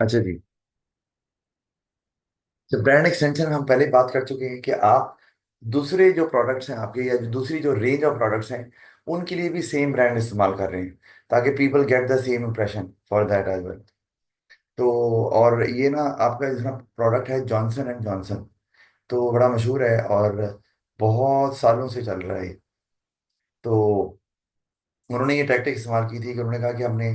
अच्छा जी। तो brand extension हम पहले बात कर चुके हैं कि आप दूसरे जो प्रोडक्ट्स हैं आपके या दूसरी जो रेंज ऑफ प्रोडक्ट्स हैं उनके लिए भी सेम ब्रांड इस्तेमाल कर रहे हैं ताकि people get the same impression for that as well. तो और ये ना आपका इसका प्रोडक्ट है जॉनसन एंड जॉनसन। तो बड़ा मशहूर है और बहुत सालों से चल रहा है। तो उन्होंने ये टैक्टिक इस्तेमाल की थी कि उन्होंने कहा कि हमने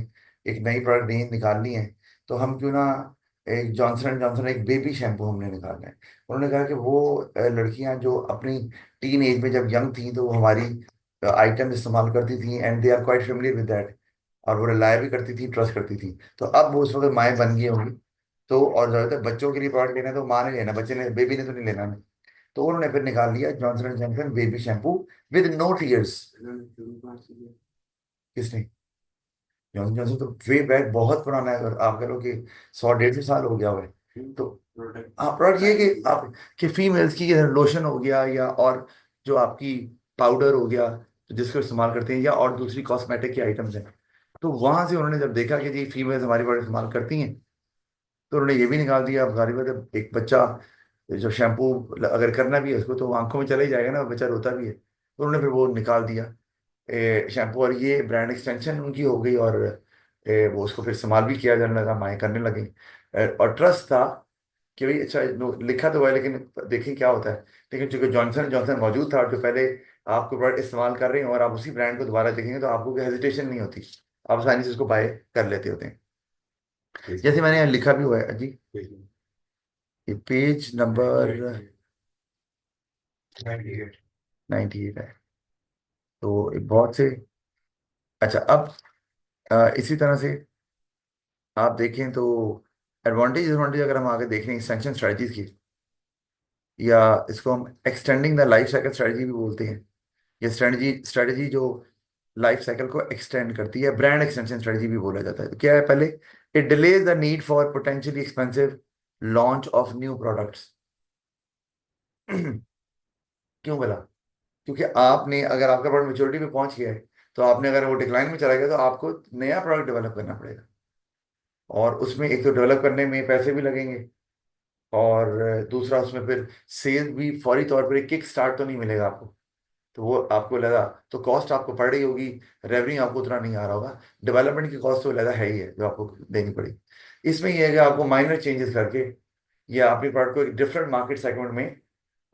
एक नई प्रोडक्ट रेंज निकालनी है, तो हम क्यों ना एक जॉनसन एंड जॉनसन एक बेबी शैम्पू हमने निकालना है। उन्होंने कहा कि वो लड़कियां जो अपनी टीन एज में जब यंग थी तो वो हमारी आइटम इस्तेमाल करती थी and they are quite familiar with that, और वो रिलाय भी करती थी, ट्रस्ट करती थी। तो अब वो उस वक्त माएँ बन गई होंगी। तो और ज्यादातर बच्चों के लिए प्रोडक्ट लेना है तो माँ ने लेना, बच्चे ने बेबी ने तो नहीं लेना। तो उन्होंने फिर निकाल लिया Johnson and Johnson baby shampoo with no tears. किसने? जॉनसन जॉनसन तो वे बैक बहुत पुराना है, अगर आप कह लो कि 100 150 साल हो गया हुआ है। तो हाँ, प्रोडक्ट ये है कि आप कि फीमेल्स की लोशन हो गया या और जो आपकी पाउडर हो गया तो जिसको इस्तेमाल करते हैं या और दूसरी कॉस्मेटिक की आइटम्स हैं। तो वहां से उन्होंने जब देखा कि जी फीमेल्स हमारी प्रोडक्ट इस्तेमाल करती हैं तो उन्होंने ये भी निकाल दिया। अब जाहिर बात है एक बच्चा जो शैम्पू अगर करना भी है उसको तो आंखों में चला ही जाएगा ना, बच्चा रोता भी है। तो उन्होंने फिर वो निकाल दिया शैम्पू, और ये ब्रांड एक्सटेंशन उनकी हो गई। और वो उसको फिर इस्तेमाल भी किया जाने लगा, माएँ करने लगी। और ट्रस्ट था कि भाई अच्छा लिखा तो हुआ है लेकिन देखें क्या होता है। लेकिन चूंकि जॉनसन जॉनसन मौजूद था और जो पहले आपको प्रोडक्ट इस्तेमाल कर रहे हैं और आप उसी ब्रांड को दोबारा देखेंगे तो आपको कोई हेजिटेशन नहीं होती, आप आसानी से उसको बाय कर लेते होते हैं। जैसे मैंने यहाँ लिखा भी हुआ है जी, ये पेज नंबर 98 है। तो ये बहुत से। अच्छा अब इसी तरह से आप देखें तो एडवांटेज डिसएडवांटेज अगर हम आगे देख रहे हैं एक्सटेंशन स्ट्रेटजीज की, या इसको हम extending the life cycle strategy भी बोलते हैं। ये स्ट्रेटजी स्ट्रेटजी जो लाइफ साइकिल को एक्सटेंड करती है ब्रांड एक्सटेंशन स्ट्रेटजी भी बोला जाता है। तो क्या है पहले, it delays the need for potentially expensive launch of new products. क्यों बोला? क्योंकि आपने अगर आपका प्रोडक्ट मेच्योरिटी पे पहुंच गया है तो आपने अगर वो डिक्लाइन में चला गया तो आपको नया प्रोडक्ट डेवलप करना पड़ेगा। और उसमें एक तो डेवलप करने में पैसे भी लगेंगे, और दूसरा उसमें फिर सेल भी फौरी तौर पर किक स्टार्ट तो नहीं मिलेगा आपको। तो वो आपको लगा तो कॉस्ट आपको पड़ रही होगी, रेवेन्यू आपको उतना नहीं आ रहा होगा। डेवलपमेंट की कॉस्ट तो लगा है ही है जो आपको देनी पड़ेगी। इसमें यह है कि आपको माइनर चेंजेस करके या अपनी प्रोडक्ट को एक डिफरेंट मार्केट सेगमेंट में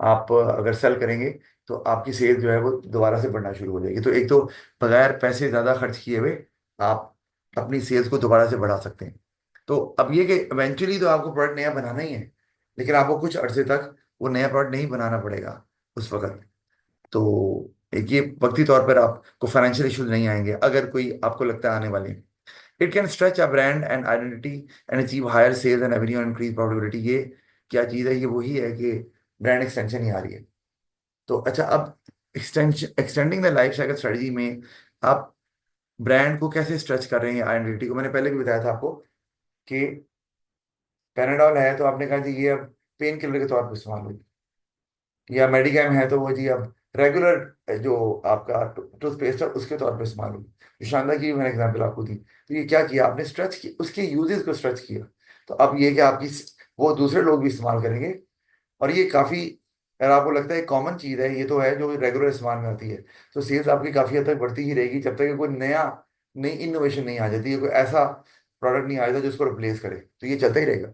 आप अगर सेल करेंगे तो आपकी सेल जो है वो दोबारा से बढ़ना शुरू हो जाएगी। तो एक तो बगैर पैसे ज़्यादा खर्च किए हुए आप अपनी सेल्स को दोबारा से बढ़ा सकते हैं। तो अब ये कि इवेंचुअली तो आपको प्रोडक्ट नया बनाना ही है, लेकिन आपको कुछ अरसे तक वो नया प्रोडक्ट नहीं बनाना पड़ेगा उस वक्त। तो एक ये वक्ती तौर पर आपको फाइनेंशियल इश्यूज नहीं आएंगे अगर कोई आपको लगता है आने वाले। It can stretch a brand and identity and achieve higher sales and revenue and increase profitability. ये क्या चीज़ है? ये वही है कि ब्रांड एक्सटेंशन ही आ रही है। तो अच्छा अब extension extending the life cycle strategy में आप ब्रांड को कैसे स्ट्रेच कर रहे हैं, आइडेंटिटी को। मैंने पहले भी बताया था आपको कि पैनाडॉल है तो आपने कहा जी ये अब पेन किलर के तौर पर इस्तेमाल होगी, या मेडिकेम है तो वो जी अब रेगुलर जो आपका टूथपेस्ट है उसके तौर पर इस्तेमाल होगी। जो शानदार की मैंने एग्जाम्पल आपको दी, तो ये क्या किया आपने, स्ट्रेच की उसके यूजेस को स्ट्रेच किया। तो अब ये कि आपकी वो दूसरे लोग भी इस्तेमाल करेंगे। और ये काफ़ी, अगर आपको लगता है कॉमन चीज़ है, ये तो है जो रेगुलर इस्तेमाल में आती है, तो सेल्स आपकी काफ़ी हद तक बढ़ती ही रहेगी जब तक कि कोई नई इनोवेशन नहीं आ जाती है, कोई ऐसा प्रोडक्ट नहीं आ जाता जो उसको रिप्लेस करे। तो ये चलता ही रहेगा।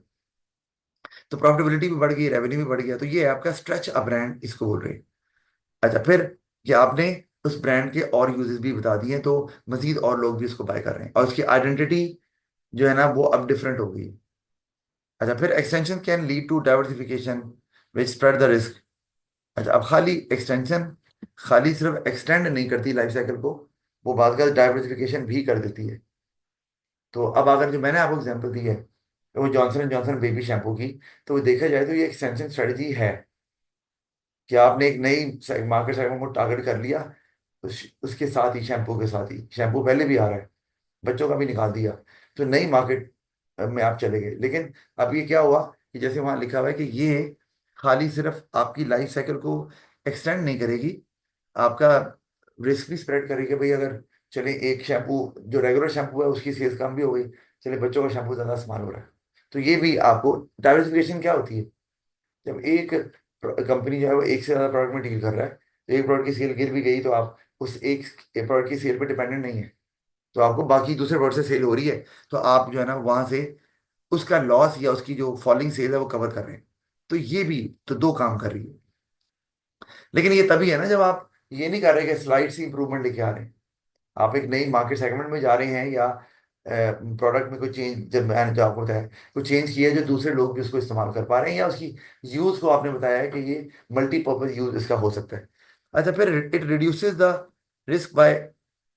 तो प्रॉफिटेबिलिटी भी बढ़ गई, रेवेन्यू भी बढ़ गया। तो ये है आपका स्ट्रेच अ ब्रांड, इसको बोल रहे हैं। अच्छा फिर कि आपने उस ब्रांड के और यूजेस भी बता दिए तो मजीद और लोग भी उसको बाय कर रहे हैं और उसकी आइडेंटिटी जो है ना वो अब डिफरेंट हो गई। अच्छा फिर extension can lead to diversification which spread the risk. अच्छा अब खाली एक्सटेंशन खाली सिर्फ एक्सटेंड नहीं करती लाइफ साइकिल को, वो बाद का डाइवर्सिफिकेशन भी कर देती है। तो अब अगर जो मैंने आपको एग्जांपल दी है वो Johnson and Johnson baby shampoo की, तो वो देखा जाए तो ये एक्सटेंशन स्ट्रेटजी है कि आपने एक नई मार्केट सेगमेंट को टारगेट कर लिया। उसके साथ ही शैम्पू के साथ ही, शैम्पू पहले भी आ रहा है, बच्चों का भी निकाल दिया, तो नई मार्केट में आप चले गए। लेकिन अब ये क्या हुआ कि जैसे वहां लिखा हुआ है कि ये खाली सिर्फ आपकी लाइफ साइकिल को एक्सटेंड नहीं करेगी, आपका रिस्क भी स्प्रेड करेगी। भाई अगर चले एक शैम्पू जो रेगुलर शैम्पू है उसकी सेल्स कम भी हो गई, चले बच्चों का शैम्पू ज़्यादा इस्तेमाल हो रहा है, तो ये भी आपको, डाइवर्सिफिकेशन क्या होती है, जब एक कंपनी जो है वो एक से ज्यादा प्रोडक्ट में डील कर रहा है, तो एक प्रोडक्ट की सेल गिर भी गई तो आप उस एक प्रोडक्ट की सेल पे डिपेंडेंट नहीं है, तो आपको बाकी दूसरे प्रोडक्ट से सेल हो रही है, तो आप जो है ना वहां से उसका लॉस या उसकी जो फॉलिंग सेल है वो कवर कर रहे हैं। तो ये भी तो दो काम कर रही है। लेकिन ये तभी है ना जब आप ये नहीं कर रहे कि स्लाइड सी इंप्रूवमेंट लेके आ रहे हैं, आप एक नई मार्केट सेगमेंट में जा रहे हैं, या प्रोडक्ट में कोई चेंज, जब मैंने जो आपको बताया कुछ चेंज किया है जो दूसरे लोग भी उसको इस्तेमाल कर पा रहे हैं, या उसकी यूज को आपने बताया है कि ये मल्टीपर्पज यूज इसका हो सकता है। अच्छा, फिर it reduces the risk by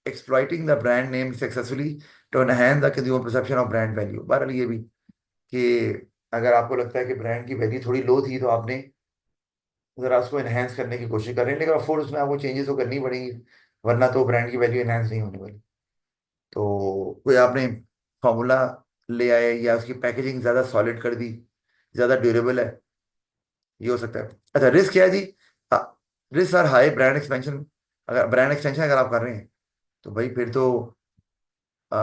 exploiting the brand name successfully to enhance the consumer perception of brand value. बहरहाल ये भी कि अगर आपको लगता है कि ब्रांड की वैल्यू थोड़ी लो थी, तो आपने जरा उसको एनहेंस करने की कोशिश कर रहे हैं, लेकिन ऑफ कोर्स उसमें आपको चेंजेस तो करनी पड़ेंगी, वरना तो ब्रांड की वैल्यू एनहेंस नहीं होने वाली। तो कोई आपने फॉर्मूला ले आए, या उसकी पैकेजिंग ज़्यादा सॉलिड कर दी, ज़्यादा ड्यूरेबल है, ये हो सकता है। अच्छा, रिस्क क्या है जी, risk are high brand expansion. अगर ब्रांड एक्सटेंशन अगर आप कर रहे हैं, तो भाई फिर तो आ,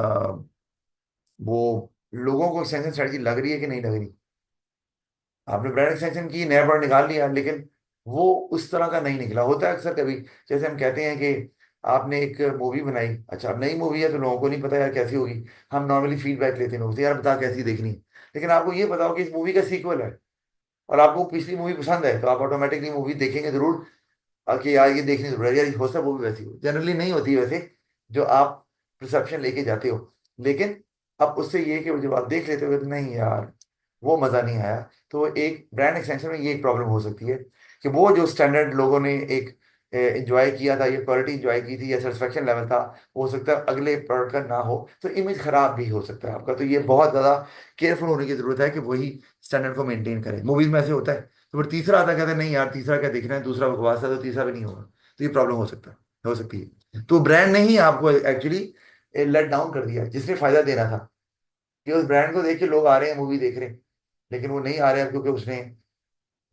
वो लोगों को एक्सटेंशन स्ट्रेटजी लग रही है कि नहीं लग रही। आपने ब्रांड एक्सटेंशन की, नया ब्रांड निकाल लिया, लेकिन वो उस तरह का नहीं निकला। होता है अक्सर कभी, जैसे हम कहते हैं कि आपने एक मूवी बनाई, अच्छा अब नई मूवी है तो लोगों को नहीं पता यार कैसी होगी, हम नॉर्मली फीडबैक लेते हैं लोगों से, यार बता कैसी देखनी है। लेकिन आपको ये बताओ कि इस मूवी का सीक्वल है, और आपको पिछली मूवी पसंद है, तो आप ऑटोमेटिकली मूवी देखेंगे जरूर, कि यार ये देखनी जरूर है, यार हो सकता है वो भी वैसी हो। जनरली नहीं होती वैसे, जो आप परसेप्शन लेके जाते हो। लेकिन अब उससे ये है कि जब आप देख लेते हो तो नहीं यार, वो मज़ा नहीं आया। तो एक ब्रांड एक्सटेंशन में ये एक प्रॉब्लम हो सकती है कि वो जो स्टैंडर्ड लोगों ने एक एंजॉय किया था, ये क्वालिटी एंजॉय की थी, या सेटिस्फेक्शन लेवल था, वो हो सकता है अगले प्रोडक्ट का ना हो, तो इमेज खराब भी हो सकता है आपका। तो ये बहुत ज़्यादा केयरफुल होने की जरूरत है कि वही स्टैंडर्ड को मेंटेन करें। मूवीज में ऐसे होता है, तो फिर तीसरा आता कहते हैं नहीं यार तीसरा क्या देखना है, दूसरा बकवास है, तो तीसरा भी नहीं होगा। तो ये प्रॉब्लम हो सकता है, हो सकती है। तो ब्रांड ने ही आपको एक्चुअली लेट डाउन कर दिया, जिसने फायदा देना था, कि उस ब्रांड को देख के लोग आ रहे हैं मूवी देख रहे हैं, लेकिन वो नहीं आ रहे हैं क्योंकि उसने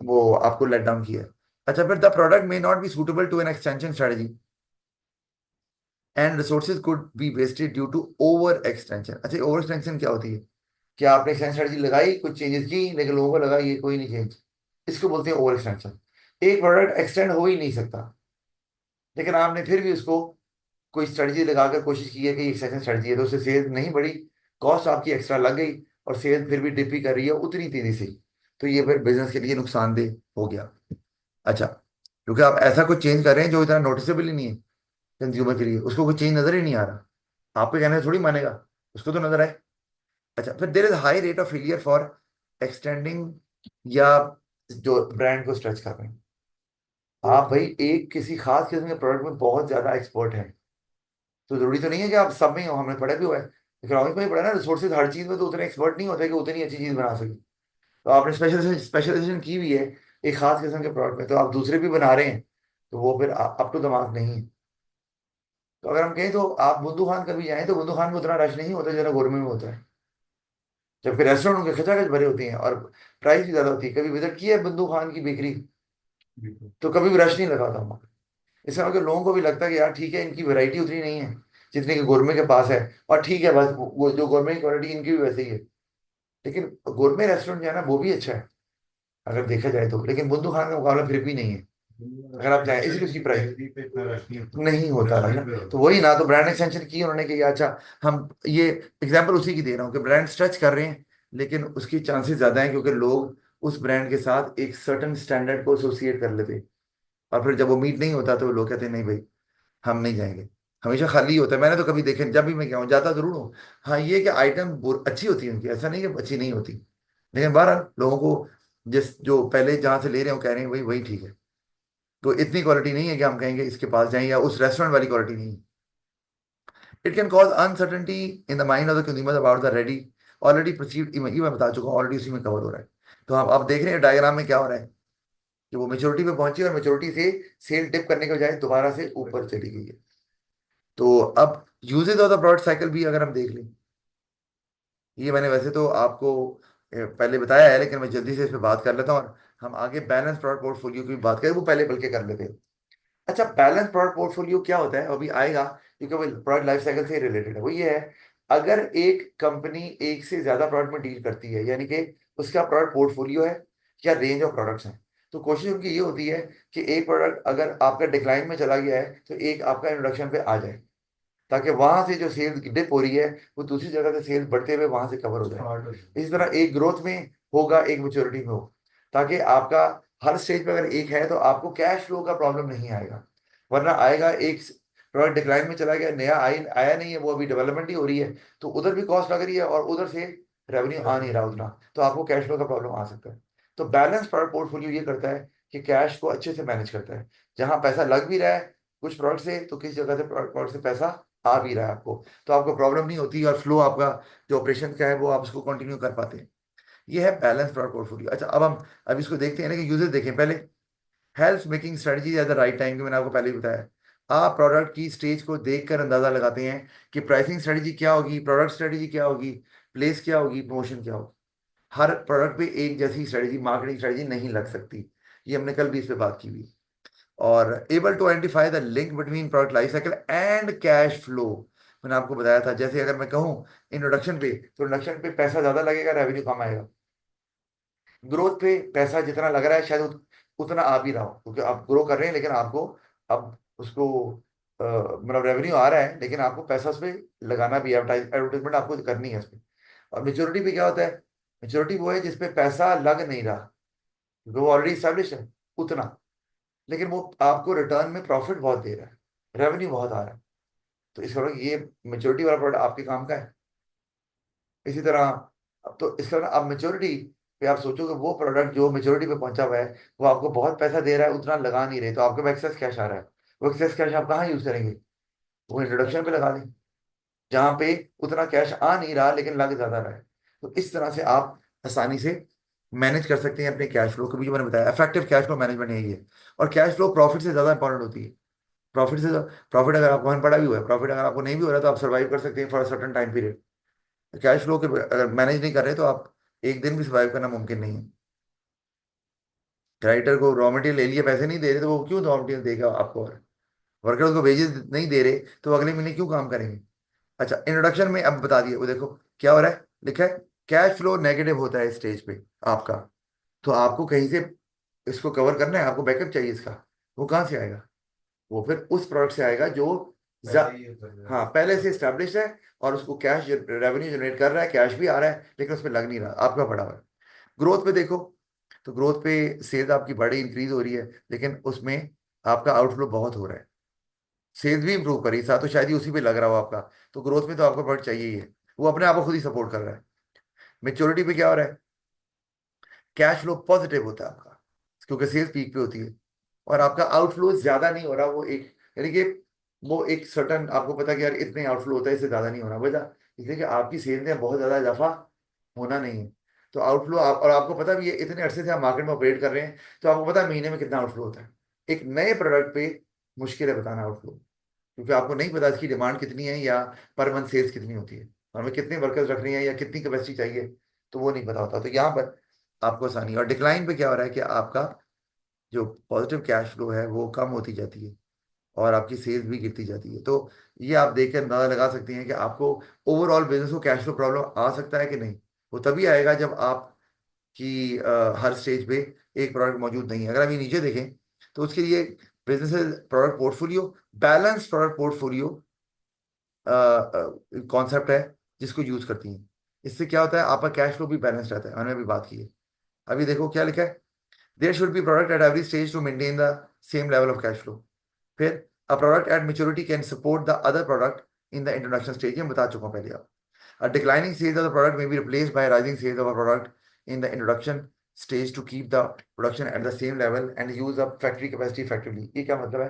वो आपको लेट डाउन किया है। अच्छा, फिर the product may not be suitable to an extension strategy and resources could be wasted due to over extension. अच्छा, ओवर एक्सटेंशन क्या होती है, कि आपने एक्सटेंशन स्ट्रेटजी लगाई, कुछ चेंजेस की, लेकिन लोगों को लगा ये कोई नहीं चेंज, इसको बोलते हैं ओवर एक्सटेंशन। एक प्रोडक्ट एक्सटेंड हो ही नहीं सकता, लेकिन आपने फिर भी उसको कोई स्ट्रेटजी लगाकर कोशिश की है कि एक्सटेंशन स्ट्रेटजी है, तो उससे सेल नहीं बढ़ी, कॉस्ट आपकी एक्स्ट्रा लग गई, और सेल फिर भी डिप ही कर रही है उतनी तेजी से, तो ये फिर बिजनेस के लिए नुकसानदेह हो गया। अच्छा, क्योंकि आप ऐसा कुछ चेंज कर रहे हैं जो इतना नोटिसेबल ही नहीं है कंज्यूमर के लिए, उसको कोई चेंज नजर ही नहीं आ रहा, आपके कहने से थोड़ी मानेगा, उसको तो नजर आए। अच्छा, फिर there is high rate of failure for extending, या जो ब्रांड को स्ट्रेच कर रहे हैं। आप भाई एक किसी खास किस्म के प्रोडक्ट में बहुत ज्यादा एक्सपर्ट हैं, तो जरूरी तो नहीं है कि आप सब में ही हो, हमने पढ़ा भी हुआ है, इकोनॉमिक्स में ही पढ़ा है ना, रिसोर्सेज हर चीज में तो उतने एक्सपर्ट नहीं होते कि उतनी अच्छी चीज बना सके। तो आपने स्पेशलाइजेशन की हुई है एक खास किस्म के प्रोडक्ट में, तो आप दूसरे भी बना रहे हैं, तो वो फिर अप टू द मार्क नहीं है। तो अगर हम कहें तो आप बुंदू खान कभी जाएं तो बुंदू खान में उतना रश नहीं होता जितना गोरमे में होता है, जबकि रेस्टोरेंट उनके खचाखच भरे होते हैं और प्राइस भी ज्यादा होती है। कभी विजिट किया है बुंदू खान की बेकरी, तो कभी भी रश नहीं लगा था वहाँ। इससे मतलब लोगों को भी लगता है कि यार ठीक है, इनकी वैरायटी उतनी नहीं है जितनी कि गोरमे के पास है, और ठीक है बस वो जो गोरमे की क्वालिटी इनकी भी वैसे ही है। लेकिन गोरमे रेस्टोरेंट जो है ना वो भी अच्छा है अगर देखा जाए तो, लेकिन बुंदू खान का मुकाबला फिर भी नहीं है अगर आप जाए, इसलिए उसकी प्राइस नहीं होता है ना। तो वही ना, तो ब्रांड एक्सटेंशन की उन्होंने कि अच्छा, हम ये एग्जांपल उसी की दे रहा हूँ कि ब्रांड स्ट्रेच कर रहे हैं, लेकिन उसकी चांसेस ज्यादा हैं क्योंकि लोग उस ब्रांड के साथ एक सर्टन स्टैंडर्ड को एसोसिएट कर लेते हैं, और फिर जब वो मीट नहीं होता तो लोग कहते हैं नहीं भाई, हम नहीं जाएंगे। हमेशा खाली ही होता है, मैंने तो कभी देखे, जब भी मैं गया हूँ जाता जरूर हूँ। हाँ, ये कि आइटम अच्छी होती है उनकी, ऐसा नहीं कि अच्छी नहीं होती, लेकिन बहरहाल लोगों को जिस जो पहले जहाँ से ले रहे हो कह रहे हैं वही वही ठीक है। तो इतनी क्वालिटी नहीं है कि हम कहेंगे इसके पास जाएं, या उस रेस्टोरेंट वाली क्वालिटी नहीं है। It can cause uncertainty in the mind of the consumer about the ready already perceived, ये मैं बता चुका हूँ ऑलरेडी, उसी में कवर हो रहा है। तो हम आप देख रहे हैं डायग्राम में क्या हो रहा है, कि वो मेच्योरिटी पे पहुंची और मेच्योरिटी से सेल डिप करने के बजाय दोबारा से ऊपर चली गई है। तो अब usages of the product cycle भी अगर हम देख लें, ये मैंने वैसे तो आपको पहले बताया है, लेकिन मैं जल्दी से इस पे बात कर लेता हूँ, और हम आगे बैलेंस प्रोडक्ट पोर्टफोलियो की भी बात करें, वो पहले बल्कि कर लेते हैं। अच्छा, बैलेंस प्रोडक्ट पोर्टफोलियो क्या होता है अभी आएगा, क्योंकि वो प्रोडक्ट लाइफ साइकिल से रिलेटेड है। वो ये है अगर एक कंपनी एक से ज्यादा प्रोडक्ट में डील करती है, यानी कि उसका प्रोडक्ट पोर्टफोलियो है या रेंज ऑफ प्रोडक्ट्स हैं, तो कोशिश उनकी ये होती है कि एक प्रोडक्ट अगर आपका डिक्लाइन में चला गया है तो एक आपका इंट्रोडक्शन पे आ जाए, ताकि वहां से जो सेल्स डिप हो रही है वो दूसरी जगह से सेल्स बढ़ते हुए वहां से कवर हो जाए। इसी तरह एक ग्रोथ में होगा, एक मेच्योरिटी में हो, ताकि आपका हर स्टेज पे अगर एक है तो आपको कैश फ्लो का प्रॉब्लम नहीं आएगा। वरना आएगा, एक प्रोडक्ट डिक्लाइन में चला गया, नया आया नहीं है, वो अभी डेवलपमेंट ही हो रही है, तो उधर भी कॉस्ट लग रही है और उधर से रेवेन्यू आ नहीं रहा उतना, तो आपको कैश फ्लो का प्रॉब्लम आ सकता है। तो बैलेंस प्रोडक्ट पोर्टफोलियो ये करता है कि कैश को अच्छे से मैनेज करता है। जहां पैसा लग भी रहा है कुछ प्रोडक्ट से, तो किस जगह से प्रोडक्ट से पैसा आ भी रहा है आपको, तो आपको प्रॉब्लम नहीं होती, और फ्लो आपका जो ऑपरेशन का है वो आप उसको कंटिन्यू कर पाते हैं। ये है बैलेंस प्रोडक्ट पोर्टफोलियो। अच्छा, अब हम अब इसको देखते हैं ना कि यूजर्स देखें पहले। Health making strategy at the right time, कि मैंने आपको पहले ही बताया। आप प्रोडक्ट की स्टेज को देखकर अंदाजा लगाते हैं कि प्राइसिंग स्ट्रेटजी क्या होगी, प्रोडक्ट स्ट्रेटजी क्या होगी, प्लेस क्या होगी, प्रमोशन क्या होगी। हर प्रोडक्ट पे एक जैसी स्ट्रेटजी, मार्केटिंग स्ट्रेटजी नहीं लग सकती। ये हमने कल भी इस पे बात की हुई। और able to identify the link between product life cycle and cash flow. मैंने आपको बताया था, जैसे अगर मैं कहूँ इंट्रोडक्शन पे, तो इंट्रोडक्शन पे पैसा ज्यादा लगेगा, रेवेन्यू कम आएगा। ग्रोथ पे पैसा जितना लग रहा है शायद उतना आ भी रहा हो, क्योंकि आप ग्रो कर रहे हैं, लेकिन आपको अब उसको मतलब रेवेन्यू आ रहा है, लेकिन आपको पैसा उस पर लगाना भी है, एडवर्टाइजमेंट आपको करनी है उस पर। और मेच्योरिटी पे क्या होता है? मेच्योरिटी वो है जिसपे पैसा लग नहीं रहा, क्योंकि वो ऑलरेडी स्टैब्लिश है उतना, लेकिन वो आपको रिटर्न में प्रॉफिट बहुत दे रहा है, रेवेन्यू बहुत आ रहा है। तो इस कारण ये मेच्योरिटी वाला प्रोडक्ट आपके काम का है। इसी तरह अब तो इस कारण आप मेच्योरिटी पे आप सोचो कि वो प्रोडक्ट जो मेच्योरिटी पे पहुंचा हुआ है वो आपको बहुत पैसा दे रहा है, उतना लगा नहीं रहे, तो आपके पास एक्सेस कैश आ रहा है। वो एक्सेस कैश आप कहाँ यूज करेंगे? वो इंट्रोडक्शन पे लगा दें, जहाँ पे उतना कैश आ नहीं रहा लेकिन लग ज्यादा रहा है। तो इस तरह से आप आसानी से मैनेज कर सकते हैं अपने कैश फ्लो को भी, जो मैंने बताया इफेक्टिव कैश फ्लो मैनेजमेंट यही है। और कैश फ्लो प्रॉफिट से ज्यादा इंपॉर्टेंट होती है। प्रॉफिट से, प्रॉफिट अगर आपको मन पड़ा भी हुआ है, प्रॉफिट अगर आपको नहीं भी हो रहा है, तो आप सर्वाइव कर सकते हैं for certain time period. Cash flow के अगर मैनेज नहीं कर रहे तो आप एक दिन भी सर्वाइव करना मुमकिन नहीं है। राइटर को रॉ मटेरियल ले लिए, पैसे नहीं दे रहे, तो वो क्यों रॉ मटेरियल देगा आपको? और वर्कर्स को वेजेस नहीं दे रहे तो वो अगले महीने क्यों काम करेंगे? अच्छा, इंट्रोडक्शन में अब बता दिए, वो देखो क्या हो रहा है, लिखा है कैश फ्लो नेगेटिव होता है स्टेज पे आपका। तो आपको कहीं से इसको कवर करना है, आपको बैकअप चाहिए इसका। वो कहाँ से आएगा? वो फिर उस प्रोडक्ट से आएगा जो हाँ पहले से स्टैब्लिश है, और उसको कैश रेवेन्यू जनरेट कर रहा है, कैश भी आ रहा है, लेकिन उसमें लग नहीं रहा, आपका पड़ा हुआ है। ग्रोथ पे देखो, तो ग्रोथ पे सेल्स आपकी बड़ी इंक्रीज हो रही है, लेकिन उसमें आपका आउटफ्लो बहुत हो रहा है। सेल्स भी इंप्रूव करी साथ, तो शायद ही उसी पे लग रहा हो आपका। तो ग्रोथ में तो आपको प्रोडक्ट चाहिए ही है, वो अपने आप को खुद ही सपोर्ट कर रहा है। मेच्योरिटी पे क्या हो रहा है? कैश फ्लो पॉजिटिव होता है आपका, क्योंकि सेल्स पीक पे होती है, और आपका आउटफ्लो ज्यादा नहीं हो रहा, वो एक, यानी कि वो एक सर्टन, आपको पता कि यार इतने आउटफ्लो होता है, इससे ज्यादा नहीं होना वजह, इसलिए कि आपकी सेल में बहुत ज्यादा इजाफा होना नहीं है। तो आउटफ्लो और आपको पता भी है, इतने अरसे से आप मार्केट में ऑपरेट कर रहे हैं, तो आपको पता है महीने में कितना आउटफ्लो होता है। एक नए प्रोडक्ट पे मुश्किल है बताना आउटफ्लो, क्योंकि आपको नहीं पता इसकी डिमांड कितनी है, या पर मंथ सेल्स कितनी होती है, और हमें कितने वर्कर्स रखने हैं या कितनी कैपेसिटी चाहिए, तो वो नहीं पता होता। तो यहाँ पर आपको आसानी, और डिक्लाइन पे क्या हो रहा है कि आपका जो पॉजिटिव कैश फ्लो है वो कम होती जाती है, और आपकी सेल्स भी गिरती जाती है। तो ये आप देख कर अंदाजा लगा सकते हैं कि आपको ओवरऑल बिजनेस को कैश फ्लो प्रॉब्लम आ सकता है कि नहीं। वो तभी आएगा जब आपकी हर स्टेज पे एक प्रोडक्ट मौजूद नहीं है। अगर अभी नीचे देखें तो उसके लिए business product portfolio, balance product portfolio concept है जिसको यूज करती हैं। इससे क्या होता है, आपका कैश फ्लो भी बैलेंस रहता है, मैंने अभी बात की है। अभी देखो क्या लिखा है, there should be product at every stage to maintain the same level of cash flow. फिर a product at maturity can support the other product in the introduction stage, ये मैं बता चुका हूं पहले आप। A declining sales of the product may be replaced by rising sales of a product in the introduction stage to keep the production at the same level and use up factory capacity effectively। ये क्या मतलब है?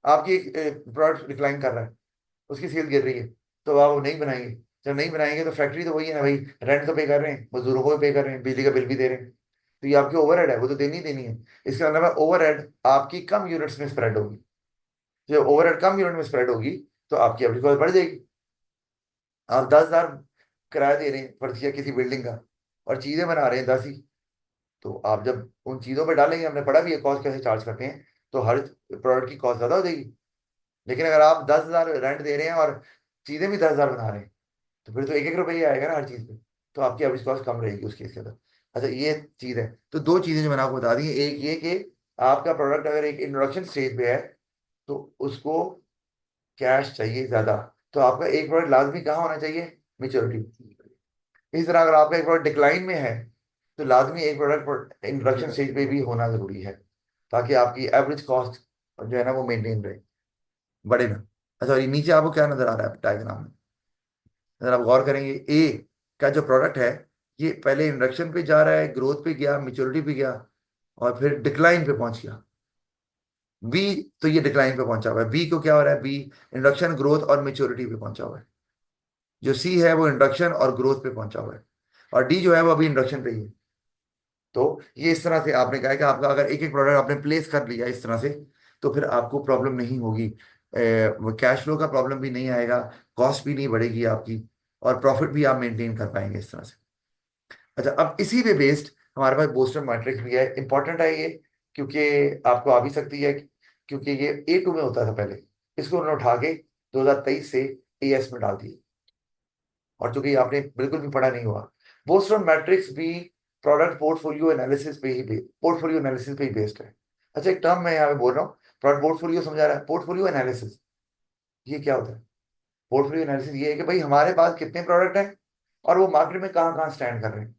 आपकी एक product decline कर रहा है, उसकी सेल गिर रही है, तो आप वो नहीं बनाएंगे। जब नहीं बनाएंगे तो फैक्ट्री तो वही है ना भाई, रेंट तो पे कर रहे हैं, मजदूरों को भी पे कर रहे हैं, बिजली का बिल भी दे रहे हैं, तो ये आपकी ओवरहेड है, वो तो देनी ही देनी है। इसका मतलब है ओवरहेड आपकी कम यूनिट्स में स्प्रेड होगी। जब ओवरहेड कम यूनिट में स्प्रेड होगी तो आपकी एवरेज कॉस्ट बढ़ जाएगी। आप 10,000 किराया दे रहे हैं पर किसी बिल्डिंग का, और चीजें बना रहे हैं 10 ही, तो आप जब उन चीजों पे डालेंगे, हमने पढ़ा भी है कॉस्ट कैसे चार्ज करते हैं, तो हर प्रोडक्ट की कॉस्ट ज्यादा हो जाएगी। लेकिन अगर आप 10,000 रेंट दे रहे हैं और चीजें भी 10,000 बना रहे हैं, तो फिर तो 1-1 रुपये आएगा ना हर चीज पे, तो आपकी एवरेज कॉस्ट कम रहेगी उस केस के अंदर। अच्छा ये चीज है। तो दो चीजें जो मैंने आपको बता दी हैं, एक ये कि आपका प्रोडक्ट अगर एक इंट्रोडक्शन स्टेज पे है तो उसको कैश चाहिए ज्यादा, तो आपका एक प्रोडक्ट लाजमी कहाँ होना चाहिए, मेच्योरिटी। इस तरह अगर आपका एक प्रोडक्ट डिक्लाइन में है तो लाजमी एक प्रोडक्ट इंट्रोडक्शन स्टेज पे भी होना जरूरी है, ताकि आपकी एवरेज कॉस्ट जो है ना वो मेंटेन रहे, बढ़े ना। अच्छा, और ये नीचे आपको क्या नजर आ रहा है डायग्राम में, अगर आप गौर करेंगे, ए का जो प्रोडक्ट है ये पहले इंडक्शन पे जा रहा है, ग्रोथ पे गया, मेच्योरिटी पे गया, और फिर डिक्लाइन पे पहुंच गया। बी, तो ये डिक्लाइन पे पहुंचा हुआ है। बी को क्या हो रहा है, बी इंडक्शन, ग्रोथ और मेच्योरिटी पे पहुंचा हुआ है। जो सी है वो इंडक्शन और ग्रोथ पे पहुंचा हुआ है, और डी जो है वो अभी इंडक्शन पे ही है। तो ये इस तरह से आपने कहा है कि आपका अगर एक एक प्रोडक्ट आपने प्लेस कर लिया इस तरह से, तो फिर आपको प्रॉब्लम नहीं होगी, कैश फ्लो का प्रॉब्लम भी नहीं आएगा, कॉस्ट भी नहीं बढ़ेगी आपकी, और प्रॉफिट भी आप मेंटेन कर पाएंगे इस तरह से। अच्छा, अब इसी पे बेस्ड हमारे पास बोस्टन मैट्रिक्स भी है, इंपॉर्टेंट है ये, क्योंकि आपको आ भी सकती है, क्योंकि ये A2 में होता था पहले, इसको उन्होंने उठा के 2023 से AS में डाल दिया, और चूंकि आपने बिल्कुल भी पढ़ा नहीं हुआ, बोस्टन मैट्रिक्स भी प्रोडक्ट पोर्टफोलियो एनालिसिस पे ही पोर्टफोलियो एनालिसिस पे ही बेस्ड है। अच्छा, एक टर्म मैं यहाँ पे बोल रहा हूँ, प्रोडक्ट पोर्टफोलियो समझा रहा है, पोर्टफोलियो एनालिसिस ये क्या होता है। पोर्टफोलियो एनालिसिस ये है कि भाई हमारे पास कितने प्रोडक्ट हैं और वो मार्केट में कहाँ कहाँ स्टैंड कर रहे हैं,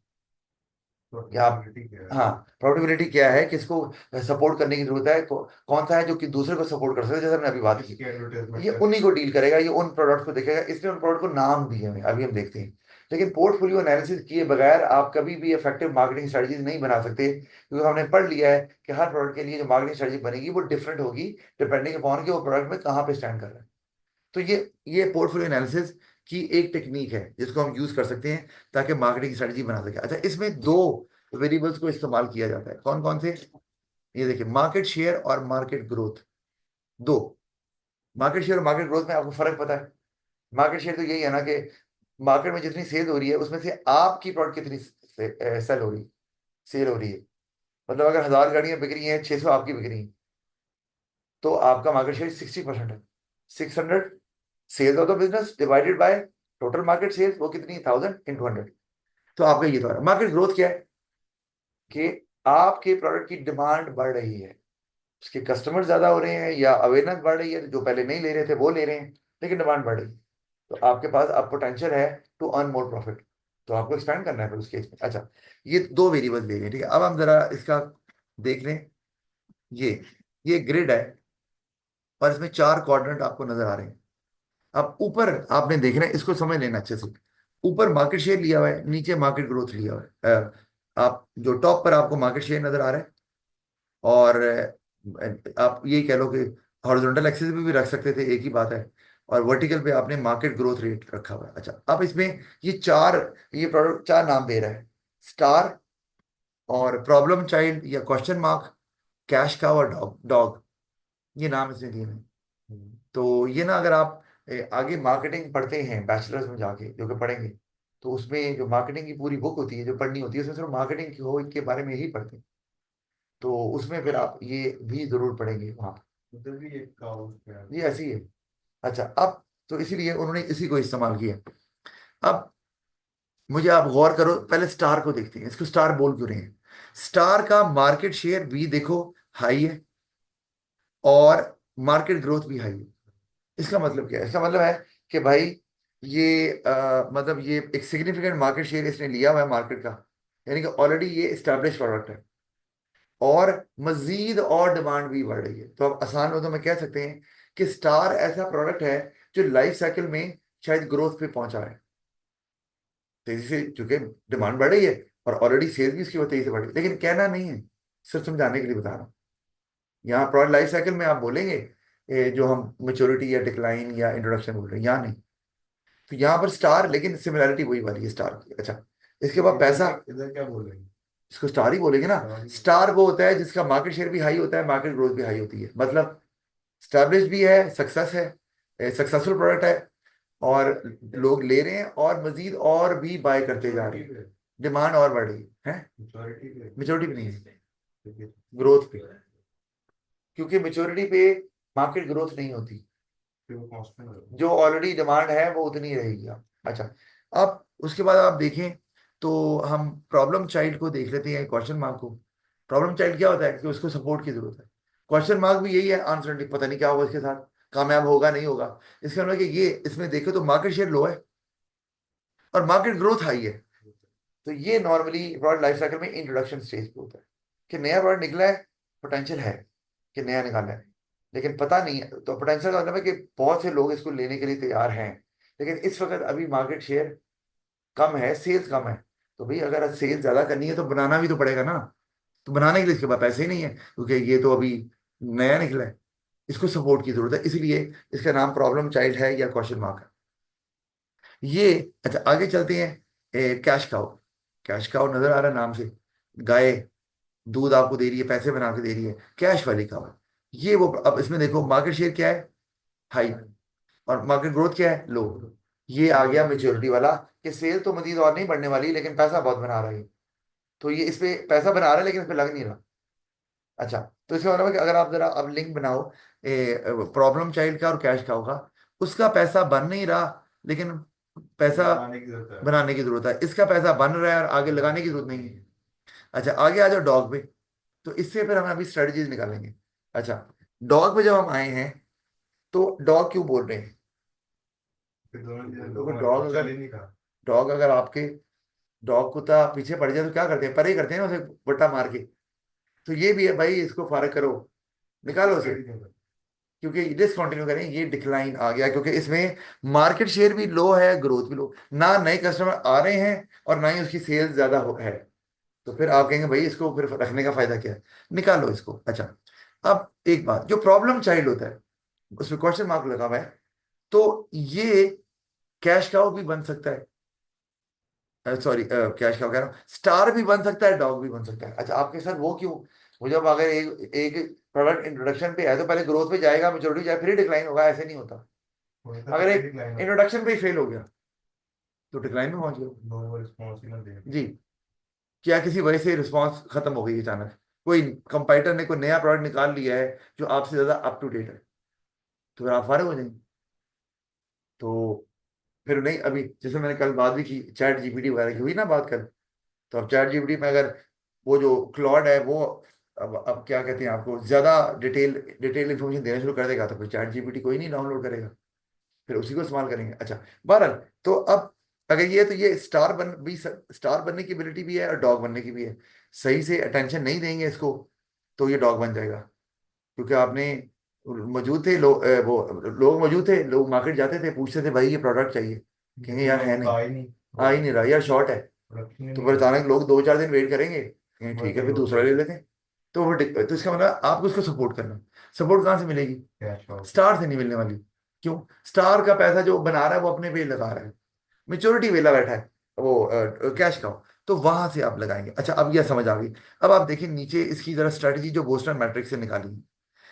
या आप, प्रोफिटेबिलिटी क्या है? हाँ, प्रोफिटेबिलिटी क्या है, किसको सपोर्ट करने की जरूरत है, कौन सा है जो कि दूसरे को सपोर्ट कर सकता है, जैसे हमने अभी बात की। किसकी एडवर्टाइजमेंट ये उन्हीं कैसे? को डील करेगा, ये उन प्रोडक्ट को देखेगा, इसलिए उन प्रोडक्ट को नाम दिए हुए हैं, अभी हम देखते हैं। लेकिन पोर्टफोलियो एनालिसिस किए बगैर आप कभी भी इफेक्टिव मार्केटिंग स्ट्रेटजीज नहीं बना सकते, क्योंकि हमने पढ़ लिया है कि हर प्रोडक्ट के लिए जो मार्केटिंग स्ट्रेटजी बनेगी वो डिफरेंट होगी, डिपेंडिंग अपॉन कि वो प्रोडक्ट में कहाँ पे स्टैंड कर रहा है। तो ये पोर्टफोलियो एनालिसिस की एक टेक्निक है जिसको हम यूज कर सकते हैं ताकि मार्केटिंग स्ट्रेटजी बना सके। अच्छा, इसमें दो वेरिएबल्स को इस्तेमाल किया जाता है, कौन कौन से, ये देखिए, मार्केट शेयर और मार्केट ग्रोथ। दो, मार्केट शेयर और मार्केट ग्रोथ में आपको फर्क पता है। मार्केट शेयर तो यही है ना कि मार्केट में जितनी सेल हो रही है उसमें से आपकी प्रोडक्ट कितनी सेल हो रही है, सेल हो रही है। मतलब अगर 1000 गाड़ियां बिक रही हैं, 600 आपकी बिक रही हैं, तो आपका मार्केट शेयर 60% है। 600 sales of the business divided by total market sales, वो कितनी, 1000 × 100। तो आपका ये तो है। मार्केट ग्रोथ क्या है कि आपके प्रोडक्ट की डिमांड बढ़ रही है, उसके कस्टमर ज्यादा हो रहे हैं, या अवेयरनेस बढ़ रही है, जो पहले नहीं ले रहे थे वो ले रहे हैं, लेकिन डिमांड बढ़ रही है, तो आपके पास अब पोटेंशियल है टू अर्न मोर प्रॉफिट, तो आपको एक्सपेंड करना है फिर उस केस में। अच्छा, ये दो वेरिएबल ले लें, ठीक है। अब हम जरा इसका देख लें, ये ये ग्रिड है और इसमें 4 क्वाड्रेंट आपको नजर आ रहे हैं। अब ऊपर आपने देखना है, इसको समझ लेना अच्छे से। ऊपर मार्केट शेयर लिया हुआ है, नीचे मार्केट ग्रोथ लिया हुआ है। आप जो टॉप पर आपको मार्केट शेयर नजर आ रहा है, और आप ये कह लो कि हॉरिजॉन्टल एक्सिस पे भी रख सकते थे, एक ही बात है, और वर्टिकल पे आपने मार्केट ग्रोथ रेट रखा हुआ है। अच्छा, अब इसमें ये चार, ये प्रोडक्ट 4 नाम दे रहा है, स्टार, और प्रॉब्लम चाइल्ड या क्वेश्चन मार्क, कैश काउ और डॉग डॉग, ये नाम इसने दिए हैं। तो ये ना, अगर आप आगे मार्केटिंग पढ़ते हैं बैचलर्स में जाके, जो कि पढ़ेंगे, तो उसमें जो मार्केटिंग की पूरी बुक होती है जो पढ़नी होती है, उसमें सिर्फ मार्केटिंग की हो के बारे में ही पढ़ते हैं, तो उसमें फिर आप ये भी जरूर पढ़ेंगे वहाँ उधर भी एक काउंट है। पर, ये ऐसी है। अच्छा, अब तो इसीलिए उन्होंने इसी को इस्तेमाल किया। अब मुझे आप गौर करो, पहले स्टार को देखते हैं, इसको स्टार बोल क्यों रहे हैं। स्टार का मार्केट शेयर भी देखो हाई है, और मार्केट ग्रोथ भी हाई है। इसका मतलब क्या है, इसका मतलब है कि भाई ये मतलब ये एक सिग्निफिकेंट मार्केट शेयर इसने लिया हुआ है मार्केट का, यानी कि ऑलरेडी ये एस्टेब्लिश प्रोडक्ट है, और मजीद और डिमांड भी बढ़ रही है। तो अब आसान हो तो मैं कह सकते हैं कि स्टार ऐसा प्रोडक्ट है जो लाइफ साइकिल में शायद ग्रोथ पे पहुंचा है, तेजी से, चूंकि डिमांड बढ़ रही है और ऑलरेडी सेल भी इसकी वजह तेजी से बढ़ रही है, लेकिन कहना नहीं है, सिर्फ समझाने के लिए बता रहा हूँ। यहाँ प्रोडक्ट लाइफ साइकिल में आप बोलेंगे जो हम मेच्योरिटी या डिक्लाइन या इंट्रोडक्शन बोल रहे हैं, यहाँ नहीं। तो यहाँ पर स्टार, लेकिन सिमिलरिटी वही वाली है स्टार की। अच्छा, इसके बाद पैसा, इधर क्या बोल रहे हैं? इसको स्टार ही बोलेंगे ना। हाँ। स्टार वो होता है जिसका मार्केट शेयर भी हाई होता है, मार्केट ग्रोथ भी हाई होती है, मतलब स्टैब्लिश भी है, सक्सेस है, सक्सेसफुल प्रोडक्ट है, और लोग ले रहे हैं, और मजीद और भी बाय करते जा रहे मेच्योरिटी हैं, पे। डिमांड और बढ़ रही है। मेच्योरिटी पे। मेच्योरिटी भी नहीं है, ठीक है। ग्रोथ पे, क्योंकि मेच्योरिटी पे मार्केट ग्रोथ नहीं होती, फिर वो कांस्टेंट होगा। जो ऑलरेडी डिमांड है वो उतनी रहेगी। अच्छा, आप उसके बाद आप देखें तो हम प्रॉब्लम चाइल्ड को देख लेते हैं, क्वेश्चन मार्क को। प्रॉब्लम चाइल्ड क्या होता है कि उसको सपोर्ट की जरूरत है। क्वेश्चन मार्क भी यही है, अनसर्टेनिटी, पता नहीं क्या होगा इसके साथ, कामयाब होगा नहीं होगा। इसका मतलब कि ये इसमें देखो तो मार्केट शेयर लो है और मार्केट ग्रोथ हाई है। तो ये नॉर्मली प्रोडक्ट लाइफ साइकिल में इंट्रोडक्शन स्टेज पे होता है कि नया प्रोडक्ट निकला है, पोटेंशियल है कि नया निकाला है, लेकिन पता नहीं है। तो पोटेंशियल का मतलब है कि बहुत से लोग इसको लेने के लिए तैयार हैं, लेकिन इस वक्त अभी मार्केट शेयर कम है, सेल्स कम है। तो भाई अगर सेल्स ज्यादा करनी है तो बनाना भी तो पड़ेगा ना। तो बनाने के लिए इसके पास पैसे ही नहीं है, क्योंकि ये तो अभी नया निकला है, इसको सपोर्ट की जरूरत है, इसलिए इसका नाम प्रॉब्लम चाइल्ड है या क्वेश्चन मार्क है ये। अच्छा आगे चलते हैं, कैश काउ। कैश काउ नजर आ रहा है नाम से, गाय दूध आपको दे रही है, पैसे बना के दे रही है, कैश वाली काउ है ये। वो अब इसमें देखो मार्केट शेयर क्या है, हाई, और मार्केट ग्रोथ क्या है, लो। ये आ गया मेच्योरिटी वाला कि सेल तो मजीद और नहीं बढ़ने वाली, लेकिन पैसा बहुत बना रहा है। तो ये इस पे पैसा बना रहा है लेकिन इस पे लग नहीं रहा। अच्छा, तो इसका मतलब है कि अगर आप जरा अब लिंक बनाओ प्रॉब्लम चाइल्ड का और कैश काउ का, उसका पैसा बन नहीं रहा, लेकिन पैसा बनाने की जरूरत है। बनाने की जरूरत है, इसका पैसा बन रहा है और आगे लगाने की जरूरत नहीं है। अच्छा आगे आ जाओ डॉग पे। तो इससे फिर हम अभी स्ट्रेटजीज निकालेंगे। अच्छा, डॉग पे जब हम आए हैं तो डॉग क्यों बोल रहे हैं, फिर दोनों चीजें क्योंकि लोगों में डॉग कुछ चल अगर ही नहीं रहा। डॉग अगर आपके डॉग कुत्ता पीछे पड़ जाए तो क्या करते हैं, परे करते हैं ना उसे, बट्टा मार के। तो ये भी है भाई, इसको फारग करो, निकालो उसे, स्टडी नहीं कर। क्योंकि डिसकंटिन्यू करें, ये डिक्लाइन आ गया, क्योंकि इसमें मार्केट शेयर भी लो है, ग्रोथ भी लो, ना नए कस्टमर आ रहे हैं और ना ही उसकी सेल्स ज्यादा है। तो फिर आप कहेंगे भाई इसको फिर रखने का फायदा क्या है, निकालो इसको। अच्छा, अब एक बात, जो प्रॉब्लम चाइल्ड होता है उसमें क्वेश्चन मार्क लगा हुआ है, तो ये कैश काउ भी बन सकता है, सॉरी कैश काउ कह रहा हूँ, स्टार भी बन सकता है, डॉग भी बन सकता है। अच्छा आपके साथ वो क्यों, वो जब अगर एक एक प्रोडक्ट इंट्रोडक्शन पे है तो पहले ग्रोथ पे जाएगा, मेजोरिटी जाए, फिर डिक्लाइन होगा, ऐसे नहीं होता। वही तो अगर पहले एक डिक्लाइन होता है। इंट्रोडक्शन पे ही फेल हो गया तो डिक्लाइन में पहुंच गया। लोग रिस्पॉन्स ही ना दे। जी, क्या किसी वजह से रिस्पॉन्स खत्म हो गई अचानक, कोई कंपाइटर ने कोई नया प्रोडक्ट निकाल लिया है जो आपसे ज्यादा अप टू डेट है, तो फिर आप फारे हो जाएंगे। तो फिर नहीं, अभी जैसे मैंने कल बात भी की चैट जीपीटी वगैरह की, हुई ना बात कल, तो अब चैट जीपीटी में अगर वो जो क्लॉड है वो अब क्या कहते हैं आपको ज्यादा डिटेल डिटेल इन्फॉर्मेशन देना शुरू कर देगा, तो फिर चैट जीपीटी कोई नहीं डाउनलोड करेगा, फिर उसी को इस्तेमाल करेंगे। अच्छा, बहरहाल, तो अब अगर ये तो ये स्टार बन भी, स्टार बनने की एबिलिटी भी है और डॉग बनने की भी है। सही से अटेंशन नहीं देंगे इसको तो ये डॉग बन जाएगा, क्योंकि आपने मौजूद थे लोग, वो लोग मौजूद थे, लोग मार्केट जाते थे, पूछते थे भाई ये प्रोडक्ट चाहिए, कहेंगे लेकिन यार है लोग नहीं, आ ही नहीं। आ ही नहीं रहा यार, शॉर्ट है। प्रोडक्शन ही तो नहीं फिर कर रहे। अचानक लोग 2-4 दिन वेट करेंगे, कहेंगे वही ठीक है फिर फिर वो दूसरा ले लेते हैं। तो वो तो इसका मतलब आपको उसको सपोर्ट करना। सपोर्ट कहाँ से मिलेगी, कैश आउट। स्टार से नहीं मिलने वाली। क्यों, स्टार का पैसा जो बना रहा है वो अपने पे लगा रहा है, मेच्योरिटी वेला बैठा है वो कैश का, तो वहां से आप लगाएंगे। अच्छा अब यह समझ आ गई। अब आप देखिए नीचे इसकी जरा स्ट्रेटजी जो बोस्टन मैट्रिक्स से निकाली है।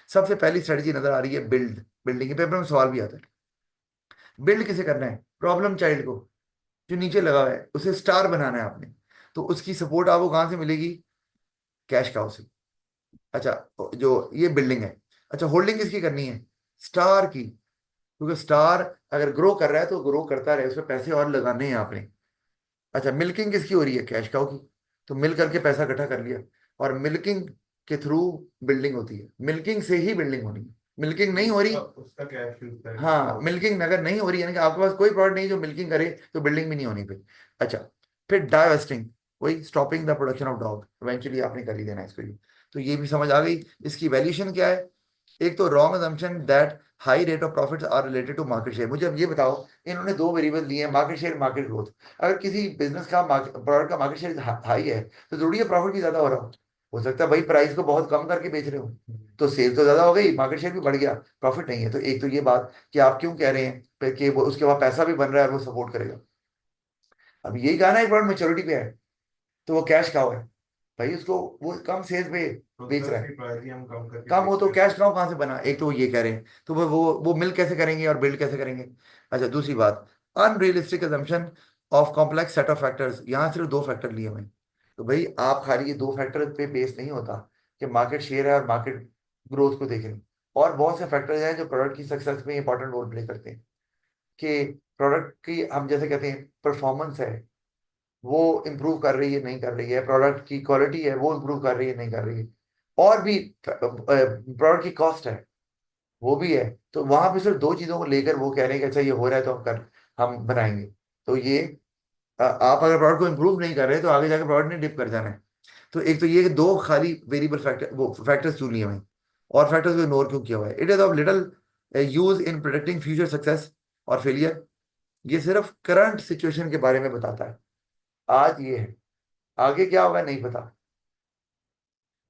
सबसे पहली स्ट्रेटजी नजर आ रही है बिल्ड, बिल्डिंग के पेपर में सवाल भी आता है, बिल्ड किसे करना है, प्रॉब्लम चाइल्ड को, जो नीचे लगा हुआ है उसे स्टार बनाना है आपने। तो उसकी सपोर्ट आपको कहां से मिलेगी, कैश काउ से। अच्छा, जो ये बिल्डिंग है, अच्छा होल्डिंग किसकी करनी है, स्टार की, क्योंकि स्टार अगर ग्रो कर रहा है तो ग्रो करता रहे, उसमें पैसे और लगाने हैं आपने। अच्छा, मिल्किंग किसकी हो रही है, कैश काउ की, तो मिल करके पैसा इकट्ठा कर लिया, और मिल्किंग के थ्रू बिल्डिंग होती है, मिल्किंग से ही बिल्डिंग होनी है, मिल्किंग नहीं हो रही। उसका उसका कैश यूज करेंगे हाँ, तो। मिल्किंग अगर नहीं हो रही, यानी कि आपके पास कोई प्रोडक्ट नहीं जो मिल्किंग करे, तो बिल्डिंग भी नहीं होनी फिर। अच्छा, फिर डाइवेस्टिंग, वही stopping the production of dog, eventually आपने कर ही देना है इसको भी। तो ये भी समझ आ गई। इसकी वैल्यूएशन क्या है, एक तो wrong assumption that high rate of profits are related to market share. मुझे अब ये बताओ, इन्होंने दो वेरिएबल लिए हैं, मार्केट शेयर, मार्केट ग्रोथ। अगर किसी बिजनेस का प्रोडक्ट का मार्केट शेयर हाई है तो जरूरी है प्रॉफिट भी ज्यादा हो सकता है भाई प्राइस को बहुत कम करके बेच रहे हो, तो सेल तो ज्यादा हो गई, मार्केट शेयर भी बढ़ गया, प्रॉफिट नहीं है। तो एक तो ये बात कि आप क्यों कह रहे हैं कि वो उसके बाद पैसा भी बन रहा है और वो सपोर्ट करेगा। अब यही कहा ना, एक बार मेच्योरिटी पे है तो वो कैश काउ है, भाई उसको वो कम सेल्स पे तो बेच सर रहा उसकी है, प्राइस ही हम कम करके कम हो बेच तो रहे हैं। कैश काउ कहाँ से बना, एक तो वो ये कह रहे हैं, तो वो मिल कैसे करेंगे और बिल्ड कैसे करेंगे। अच्छा, दूसरी बात, unrealistic assumption of complex set of factors, यहाँ सिर्फ दो फैक्टर लिए हुए हैं। तो भाई आप खाली ये दो फैक्टर पे बेस नहीं होता कि मार्केट शेयर है और मार्केट ग्रोथ को देखें, और बहुत से फैक्टर्स हैं जो प्रोडक्ट की सक्सेस में इंपॉर्टेंट रोल प्ले करते हैं। कि प्रोडक्ट की हम जैसे कहते हैं परफॉर्मेंस है वो इम्प्रूव कर रही है नहीं कर रही है, प्रोडक्ट की क्वालिटी है वो इम्प्रूव कर रही है नहीं कर रही है, और भी प्रोडक्ट की कॉस्ट है वो भी है। तो वहां पे सिर्फ दो चीजों को लेकर वो कह रहे हैं कि अच्छा ये हो रहा है तो हम बनाएंगे। तो ये आप अगर प्रोडक्ट को इम्प्रूव नहीं कर रहे तो आगे जाकर प्रोडक्ट ने डिप कर जाना है। तो एक तो ये कि दो खाली वेरिएबल फैक्टर वो फैक्टर्स क्यों लिए हुए हैं और फैक्टर्स को इग्नोर क्यों किया हुआ है। It is of little use in predicting future success और फेलियर। ये सिर्फ करंट सिचुएशन के बारे में बताता है, आज ये है, आगे क्या होगा नहीं पता।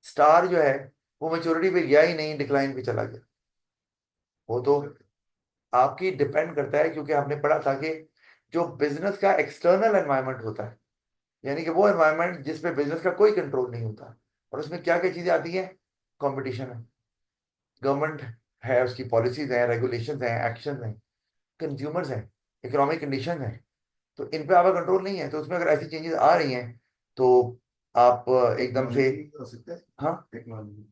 स्टार जो है वो मेच्योरिटी पे गया ही नहीं, डिक्लाइन पे चला गया। वो तो आपकी डिपेंड करता है, क्योंकि हमने पढ़ा था कि जो बिजनेस का एक्सटर्नल एनवायरनमेंट होता है, यानी कि वो एनवायरनमेंट जिसपे बिजनेस का कोई कंट्रोल नहीं होता, और उसमें क्या क्या चीजें आती हैं, कंपटीशन है, गवर्नमेंट है, उसकी पॉलिसीज हैं, रेगुलेशंस हैं, एक्शन हैं, कंज्यूमर्स हैं, इकोनॉमिक कंडीशन है। तो इन पे आपका कंट्रोल नहीं है, तो उसमें अगर ऐसी चेंजेस आ रही हैं तो आप एकदम से, टेक्नोलॉजी हो सकता है। हाँ टेक्नोलॉजी।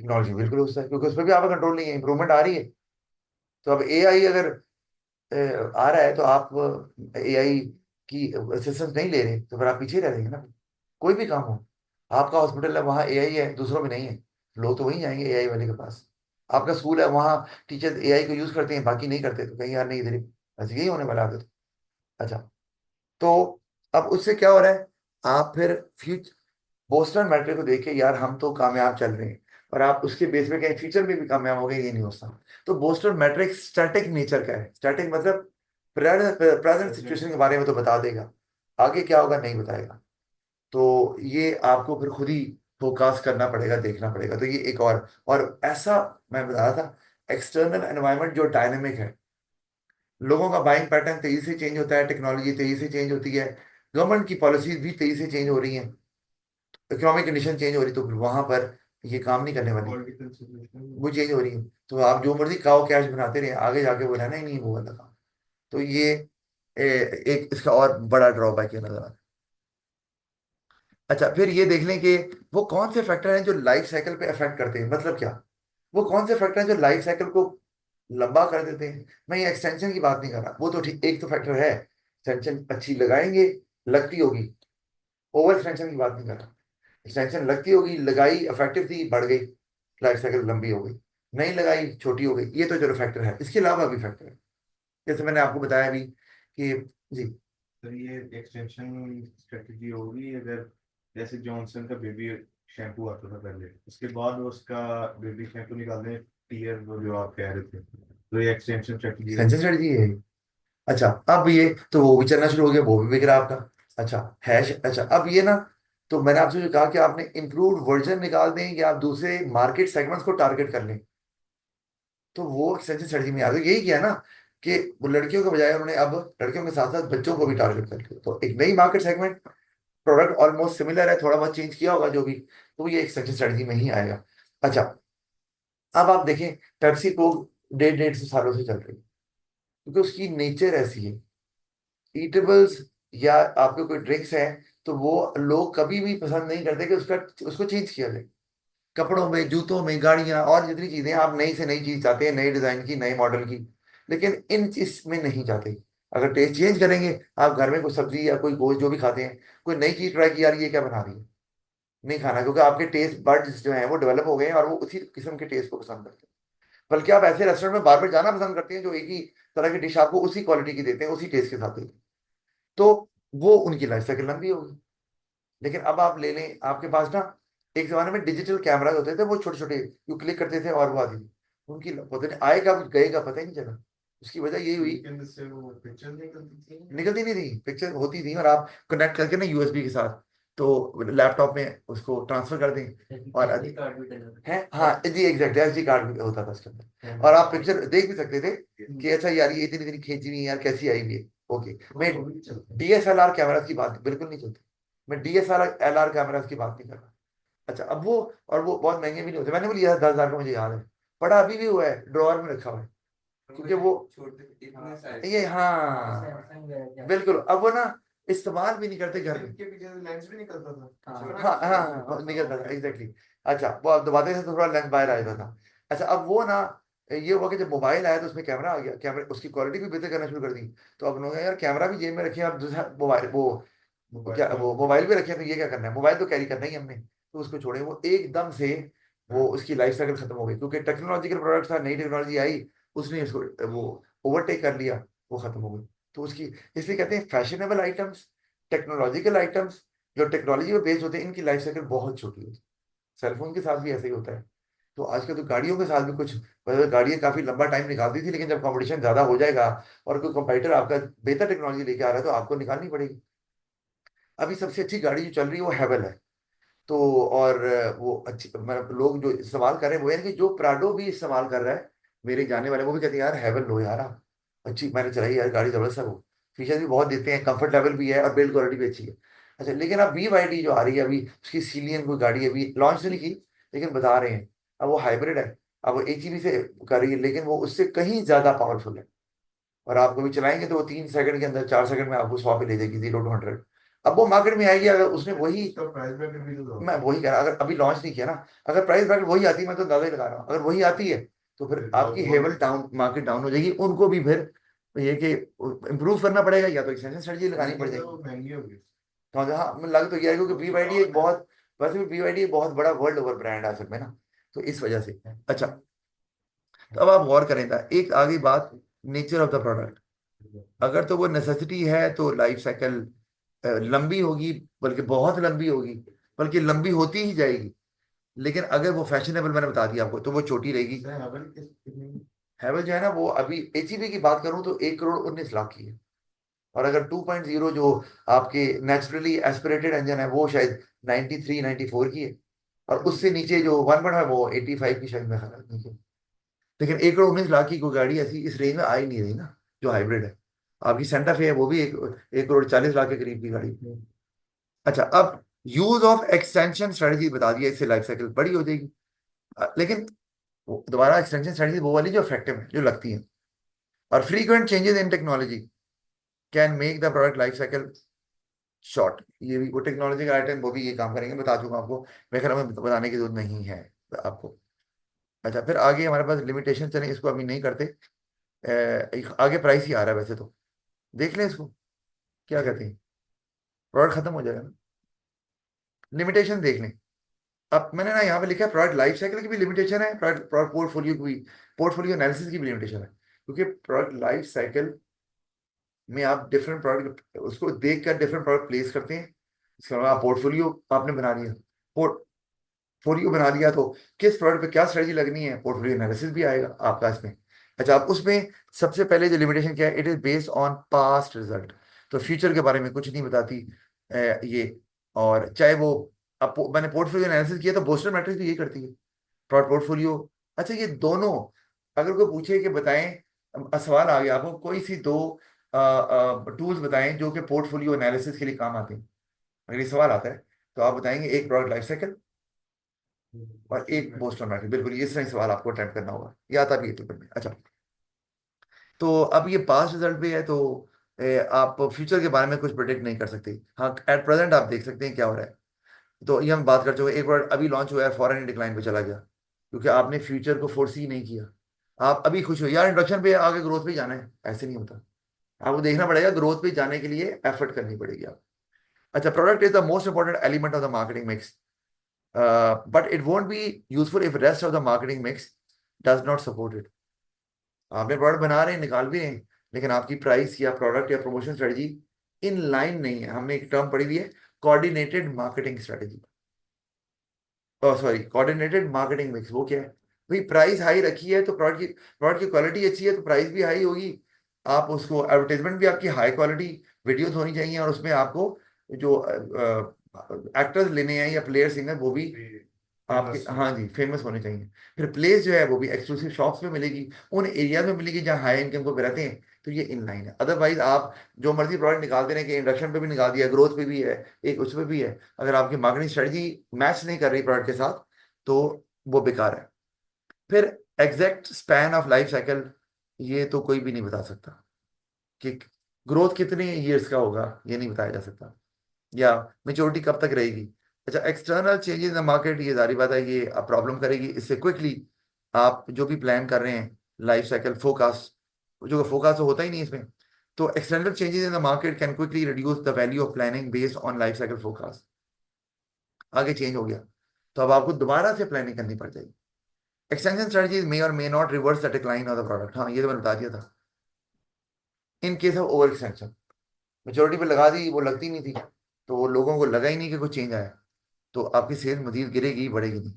टेक्नोलॉजी बिल्कुल हो सकता है, क्योंकि उस पर भी आपका कंट्रोल नहीं है, इंप्रूवमेंट आ रही है। तो अब एआई अगर आ रहा है तो आप एआई की असिस्टेंस नहीं ले रहे तो फिर आप पीछे रह जाएंगे ना। कोई भी काम हो, आपका हॉस्पिटल है वहाँ एआई है, दूसरों में नहीं है, लोग तो वहीं जाएंगे एआई वाले के पास। आपका स्कूल है वहाँ टीचर्स एआई को यूज करते हैं, बाकी नहीं करते, तो कहीं यार नहीं इधर ही बस यही होने वाला है आगे तो। अच्छा, तो अब उससे क्या हो रहा है, आप फिर फ्यूचर बोस्टन मैट्रिक को देख के यार हम तो कामयाब चल रहे हैं, और आप उसके बेस पे कहीं फ्यूचर में भी कामयाब हो गए, ये नहीं हो सकता। तो बोस्टन मैट्रिक स्टैटिक नेचर का है, स्टैटिक मतलब प्रेजेंट सिचुएशन के बारे में तो बता देगा, आगे क्या होगा नहीं बताएगा। तो ये आपको फिर खुद ही फोकास्ट करना पड़ेगा, देखना पड़ेगा। तो ये एक और ऐसा मैं बता रहा था, एक्सटर्नल एनवायरनमेंट जो डायनेमिक है, लोगों का बाइंग पैटर्न तेजी से चेंज होता है, टेक्नोलॉजी तेजी से चेंज होती है, गवर्नमेंट की पॉलिसीज भी तेजी से चेंज हो रही हैं, इकोनॉमिक कंडीशन चेंज हो रही, तो फिर वहां पर ये काम नहीं करने वाली, पॉलिटिकल सिचुएशन। वो चेंज हो रही है। तो आप जो मर्जी खाओ कैश बनाते रहे, आगे जाके वो रहना ही नहीं है वो वाला काम। तो ये एक इसका और बड़ा ड्रॉबैक है नजर आता है। अच्छा, फिर ये देख लें कि वो कौन से फैक्टर हैं जो लाइफ साइकिल पे अफेक्ट करते हैं, मतलब क्या, वो कौन से फैक्टर हैं जो लाइफ साइकिल को लंबा कर देते हैं। मैं ये एक्सटेंशन की बात नहीं कर रहा, वो तो ठीक, एक तो फैक्टर है एक्सटेंशन अच्छी लगाएंगे, लगती होगी, ओवर एक्सटेंशन की बात नहीं कर रहा। एक्सटेंशन लगती होगी, लगाई इफेक्टिव थी, बढ़ गई, लाइफ साइकिल लंबी हो गई, नहीं लगाई छोटी हो गई, ये तो चलो फैक्टर है। इसके अलावा भी फैक्टर है, जैसे मैंने आपको बताया अभी कि जी। तो ये एक्सटेंशन स्ट्रेटजी होगी अगर, जैसे जॉनसन का बेबी शैम्पू आता था पहले, उसके बाद वो उसका बेबी शैम्पू निकाल दें, टीयर वो जो आप कह रहे थे, तो ये एक्सटेंशन स्ट्रेटजी एक्सटेंशन होगी। स्ट्रेटजी है। अच्छा, अब ये तो वो भी चलना शुरू हो गया, वो भी बिक रहा है आपका। अच्छा अच्छा, अब ये ना, तो मैंने आपसे जो कहा कि आपने इम्प्रूव्ड वर्जन निकाल दें या आप दूसरे मार्केट सेगमेंट्स को टारगेट कर लें, तो वो एक्सटेंशन स्ट्रेटजी में आ गई। यही किया ना कि वो लड़कियों के बजाय उन्होंने अब लड़कियों के साथ साथ बच्चों को भी टारगेट कर लिया, तो एक नई market segment, product almost similar है, थोड़ा बहुत चेंज किया होगा जो भी, तो ये एक्सटेंशन स्ट्रेटजी में ही आएगा। अच्छा, अब आप देखें, पेप्सी को 150 150 सालों से चल रही है, क्योंकि उसकी नेचर ऐसी है। ईटेबल्स या आपके कोई ड्रिंक्स हैं, तो वो लोग कभी भी पसंद नहीं करते कि उसका उसको चेंज किया जाए। कपड़ों में, जूतों में, गाड़ियां और जितनी चीजें, आप नई से नई चीज चाहते हैं, नए डिजाइन की, नए मॉडल की, लेकिन इन चीज में नहीं चाहते। अगर टेस्ट चेंज करेंगे, आप घर में कोई सब्जी या कोई गोश्त जो भी खाते हैं, कोई नई चीज ट्राई की, यार ये क्या बना रही है, नहीं खाना, क्योंकि आपके टेस्ट बड्स जो हैं वो डेवलप हो गए हैं और वो उसी किस्म के टेस्ट को पसंद करते हैं। बल्कि आप ऐसे रेस्टोरेंट में बार बार जाना पसंद करते हैं जो एक ही तरह की डिश आपको उसी क्वालिटी की देते हैं, उसी टेस्ट के साथ देते हैं। तो वो उनकी लाइफ साइकिल लंबी होगी। लेकिन अब आप ले लें, आपके पास ना एक जमाने में डिजिटल कैमराज होते थे, वो छोटे छोटे, यू क्लिक करते थे और वो आती थी, उनकी पता नहीं आएगा गएगा पता ही नहीं चला। उसकी वजह यही हुई, उनके अंदर से वो पिक्चर निकलती थी। निकलती नहीं थी, पिक्चर होती थी और आप कनेक्ट करके ना यूएसबी के साथ, तो लैपटॉप में उसको ट्रांसफर कर दें और एसडी कार्ड भी डला है, हाँ जी एग्जैक्ट, एसडी कार्ड भी होता था उसके अंदर, और आप पिक्चर देख भी सकते थे कि अच्छा यार ये इतनी इतनी खींची हुई है यार, कैसी आई हुई है। ओके, मैं डीएसएलआर कैमरास की बात बिल्कुल नहीं चलती, मैं डीएसएलआर कैमरास की बात नहीं कर रहा। अच्छा, अब वो, और वो बहुत महंगे भी नहीं होते, मैंने भी लिया था 10,000 का, मुझे याद है, पड़ा अभी भी हुआ है ड्रॉअर में रखा हुआ है, क्योंकि वो छोटे इतने साइज ये, हाँ हाँ सैमसंग है बिल्कुल, अब वो ना इस्तेमाल भी नहीं करते घर में। इनके पीछे लेंस भी निकलता था, हाँ छोटा हाँ हाँ सा हाँ होता था, निकलता था ओके। एग्जैक्टली। अच्छा, वो अब दबाते थे तो थोड़ा लेंस बाहर आ जाता था। अच्छा, अब वो ना ये हुआ कि जब मोबाइल आया तो उसमें कैमरा आ गया, कैमरा उसकी क्वालिटी भी बेहतर करना शुरू कर दी। तो अब लोग यार कैमरा भी जेब में रखे और दूसरा मोबाइल वो मोबाइल क्या का वो मोबाइल भी रखे, तो ये क्या करना है, मोबाइल तो कैरी करना ही हमने, तो उसको छोड़े। वो एकदम से वो उसकी लाइफ साइकिल खत्म हो गई, क्योंकि टेक्नोलॉजिकल प्रोडक्ट था, नई टेक्नोलॉजी आई, उसने इसको वो ओवरटेक कर लिया, वो खत्म हो गई। तो उसकी, इसलिए कहते हैं फैशनेबल आइटम्स, टेक्नोलॉजिकल आइटम्स जो टेक्नोलॉजी पे बेस्ड होते हैं, इनकी लाइफ साइकिल बहुत छोटी होती है। सेलफोन के साथ भी ऐसा ही होता है। तो आजकल तो गाड़ियों के साथ भी कुछ, मतलब गाड़ियाँ काफी लंबा टाइम निकालती थी, लेकिन जब कंपटीशन ज्यादा हो जाएगा और कोई कंपटीटर आपका बेहतर टेक्नोलॉजी लेके आ रहा है, तो आपको निकालनी पड़ेगी। अभी सबसे अच्छी गाड़ी जो चल रही है वो हैवल है। तो और वो अच्छी, मतलब लोग जो इस्तेमाल कर रहे हैं वो, यानी कि जो प्राडो भी इस्तेमाल कर रहा है, मेरे जाने वाले वो भी कहते हैं यार हैवल लो यार आप, अच्छी मैंने चलाई यार गाड़ी, जबरदस्त है वो, फीचर भी बहुत देते हैं, कंफर्ट लेवल भी है और बिल्ड क्वालिटी भी अच्छी है। अच्छा, लेकिन अब BYD जो आ रही है अभी, उसकी सीलियन कोई गाड़ी अभी लॉन्च नहीं की, लेकिन बता रहे हैं अब वो हाइब्रिड है, अब वो HEV से कर रही है, लेकिन वो उससे कहीं ज्यादा पावरफुल है। और आप कभी चलाएंगे तो वो 3 सेकंड के अंदर, 4 सेकंड में आपको 100 पे ले जाएगी, 0 to 100। अब वो मार्केट में आएगी, अगर उसने वही, उसका प्राइस ब्रैकेट भी तो दो। मैं वही कह रहा, अगर अभी लॉन्च नहीं किया ना, अगर प्राइस ब्रैकेट वही आती है, मैं तो अंदाजा ही लगा रहा हूँ, अगर वही आती है तो फिर फिर आपकी वो हेवल डाउन, मार्केट डाउन हो जाएगी, उनको भी फिर ये कि इम्प्रूव करना पड़ेगा, या तो एक्सटेंशन स्ट्रेटजी लगानी पड़ तो जाएगी। महंगी होगी। तो हाँ, मुझे लग तो गया है, क्योंकि BYD एक बहुत, वैसे भी BYD एक बहुत बड़ा वर्ल्ड ओवर ब्रांड है असल में ना, तो इस वजह से। अच्छा, तो अब आप गौर करें था, एक आगे बात, नेचर ऑफ द प्रोडक्ट, अगर तो वो नेसेसिटी है तो लाइफ साइकिल लंबी होगी, बल्कि बहुत लंबी होगी, बल्कि लंबी होती ही जाएगी। लेकिन अगर वो फैशनेबल, मैंने बता दिया आपको, तो वो छोटी रहेगी। हैवल जो है ना, वो अभी HEV की बात करूं तो 1 करोड़ 19 लाख की है। और अगर 2.0 जो आपके नेचुरली एस्पिरेटेड इंजन है, वो शायद 93 94 की है। और उससे नीचे जो 1 है वो 85 की शायद, मैं ख्याल नीचे। लेकिन 1 करोड़ 19 लाख की कोई गाड़ी ऐसी इस रेंज में आ ही नहीं रही ना, जो हाइब्रिड है। आपकी सेंटा फे है, वो भी 1 करोड़ 40 लाख के करीब की गाड़ी। अच्छा, अब यूज ऑफ एक्सटेंशन स्ट्रेटजी बता दिया, इससे लाइफ साइकिल बड़ी हो जाएगी। लेकिन दोबारा एक्सटेंशन स्ट्रेटजी वो वाली जो इफेक्टिव है, जो लगती है। और frequent changes in technology can make the product life cycle short, ये भी वो टेक्नोलॉजी का आइटम, वो भी ये काम करेंगे, बता दूंगा आपको, मेरे ख्याल में बताने की जरूरत नहीं है आपको। अच्छा, फिर आगे हमारे पास लिमिटेशन चले, इसको अभी नहीं करते। आगे प्राइस ही आ रहा है वैसे तो, देख लें इसको, क्या कहते हैं, प्रोडक्ट खत्म हो जाएगा ना, लिमिटेशन देख लें। अब मैंने ना यहाँ पे लिखा है प्रोडक्ट लाइफ साइकिल की भी लिमिटेशन है, प्रोडक्ट पोर्टफोलियो की भी, पोर्टफोलियो एनालिसिस की भी लिमिटेशन है, क्योंकि प्रोडक्ट लाइफ साइकिल में आप डिफरेंट प्रोडक्ट उसको देख कर डिफरेंट प्रोडक्ट प्लेस करते हैं। इसके अलावा पोर्टफोलियो आपने बना लिया, पोर्टफोलियो बना लिया, तो किस प्रोडक्ट पे क्या स्ट्रेटजी लगनी है, पोर्टफोलियो एनालिसिस भी आएगा आपका इसमें। अच्छा, आप उसमें सबसे पहले जो लिमिटेशन क्या है, it is based on past result, तो फ्यूचर के बारे में कुछ नहीं बताती ये। और चाहे वो, अब मैंने पोर्टफोलियो एनालिसिस किया तो बोस्टन मैट्रिक्स भी यही करती है, पोर्टफोलियो। अच्छा, ये दोनों, अगर कोई पूछे कि बताएं, सवाल आ गया आपको, कोई सी दो टूल्स बताएं जो कि पोर्टफोलियो एनालिसिस के लिए काम आते हैं, अगर ये सवाल आता है, तो आप बताएंगे एक प्रोडक्ट लाइफ साइकिल और एक बोस्टन मैट्रिक्स, बिल्कुल इस तरह सवाल आपको अटेम्प्ट करना होगा, ये आता भी है पेपर में। अच्छा, तो अब ये पास्ट रिजल्ट पे है, तो आप फ्यूचर के बारे में कुछ प्रिडिक्ट नहीं कर सकते। हाँ, एट प्रेजेंट आप देख सकते हैं क्या हो रहा है। तो ये हम बात कर चुके हैं, एक बार अभी लॉन्च हुआ है, फॉरन डिक्लाइन पे चला गया, क्योंकि आपने फ्यूचर को फोर्सी नहीं किया। आप अभी खुश हो यार, इंडक्शन पे आगे ग्रोथ पे जाना है, ऐसे नहीं होता, आपको देखना पड़ेगा, ग्रोथ पे जाने के लिए एफर्ट करनी पड़ेगी आप। अच्छा, product is the most important element of the marketing mix, but it won't be useful if rest of the marketing mix does not support it. आपने प्रोडक्ट बना रहे हैं, निकाल भी रहे हैं, लेकिन आपकी प्राइस या प्रोडक्ट या प्रमोशन स्ट्रेटजी इन लाइन नहीं है। हमने एक टर्म पढ़ी हुई है, coordinated marketing strategy, sorry coordinated marketing mix. वो क्या है भाई, प्राइस हाई रखी है तो प्रोडक्ट की क्वालिटी अच्छी है तो प्राइस भी हाई होगी। आप उसको एडवर्टाइजमेंट भी आपकी हाई क्वालिटी वीडियोस होनी चाहिए, और उसमें आपको जो एक्टर्स लेने हैं या प्लेयर सिंगर, वो भी आपके, फेमस। हाँ जी, फेमस होने चाहिए। फिर प्लेस जो है वो भी एक्सक्लूसिव शॉप्स में मिलेगी, उन एरियाज में मिलेगी जहाँ हाई इनकम को रहते हैं। तो ये इन लाइन है, अदरवाइज आप जो मर्जी प्रोडक्ट निकालते रहे, कि इंडक्शन पे भी निकाल दिया, ग्रोथ पे भी है, एक उस पे भी है, अगर आपकी मार्केटिंग स्ट्रेटजी मैच नहीं कर रही प्रोडक्ट के साथ, तो वो बेकार है। फिर exact span of life cycle, ये तो कोई भी नहीं बता सकता कि ग्रोथ कितने ईयर्स का होगा, ये नहीं बताया जा सकता, या मेच्योरिटी कब तक रहेगी। अच्छा, external changes in the market, ये जारी बात है, ये प्रॉब्लम करेगी इससे क्विकली। आप जो भी प्लान कर रहे हैं लाइफ साइकिल फोकास्ट, जो फोकास्ट तो होता ही नहीं इसमें, तो extended changes in the market can quickly reduce the value of planning based on life cycle forecast. आगे चेंज हो गया तो अब आपको दोबारा से प्लानिंग करनी पड़ जाएगी। एक्सटेंशन स्ट्रेटजीज मे और may not reverse the decline of the product, हाँ ये तो मैंने बता दिया था। In case of over extension, maturity पे लगा दी, वो लगती नहीं थी, तो वो लोगों को लगा ही नहीं कि कुछ चेंज आया, तो आपकी सेल मजीद गिरेगी, बढ़ेगी नहीं।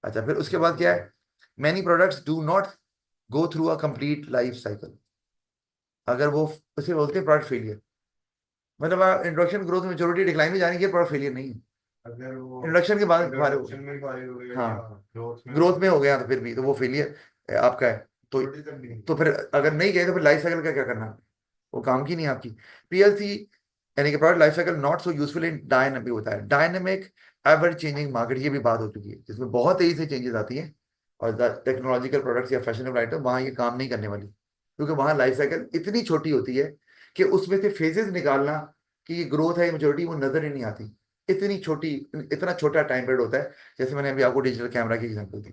अच्छा, फिर उसके बाद क्या है, many products do not go through a complete life cycle. अगर वो, उसे बोलते हैं प्रोडक्ट फेलियर, मतलब इंट्रोडक्शन ग्रोथ मेच्योरिटी डिक्लाइन में जाने के प्रोडक्ट फेलियर नहीं है। अगर वो इंट्रोडक्शन के बाद इंट्रोडक्शन में फाइल हो गया या हाँ, ग्रोथ में ग्रोथ में हो गया तो फिर भी तो वो फेलियर आपका है। तो छोटी तक नहीं। तो फिर अगर नहीं गए तो फिर लाइफ साइकिल का क्या करना, वो काम की नहीं आपकी। पीएलसी यानी कि product life cycle not so useful in dynamic, होता है डायनामिक एवर चेंजिंग मार्केट, ये भी बात हो चुकी है, जिसमें बहुत तेजी से चेंजेस आती हैं, और टेक्नोलॉजिकल प्रोडक्ट्स या फैशनेबल आइटम वहाँ ये काम नहीं करने वाली, क्योंकि वहाँ लाइफ साइकिल इतनी छोटी होती है कि उसमें से फेजेस निकालना कि ये ग्रोथ है मेजोरिटी वो नजर ही नहीं आती। इतनी छोटी, इतना छोटा टाइम पीरियड होता है। जैसे मैंने अभी आपको डिजिटल कैमरा की एग्जांपल दी,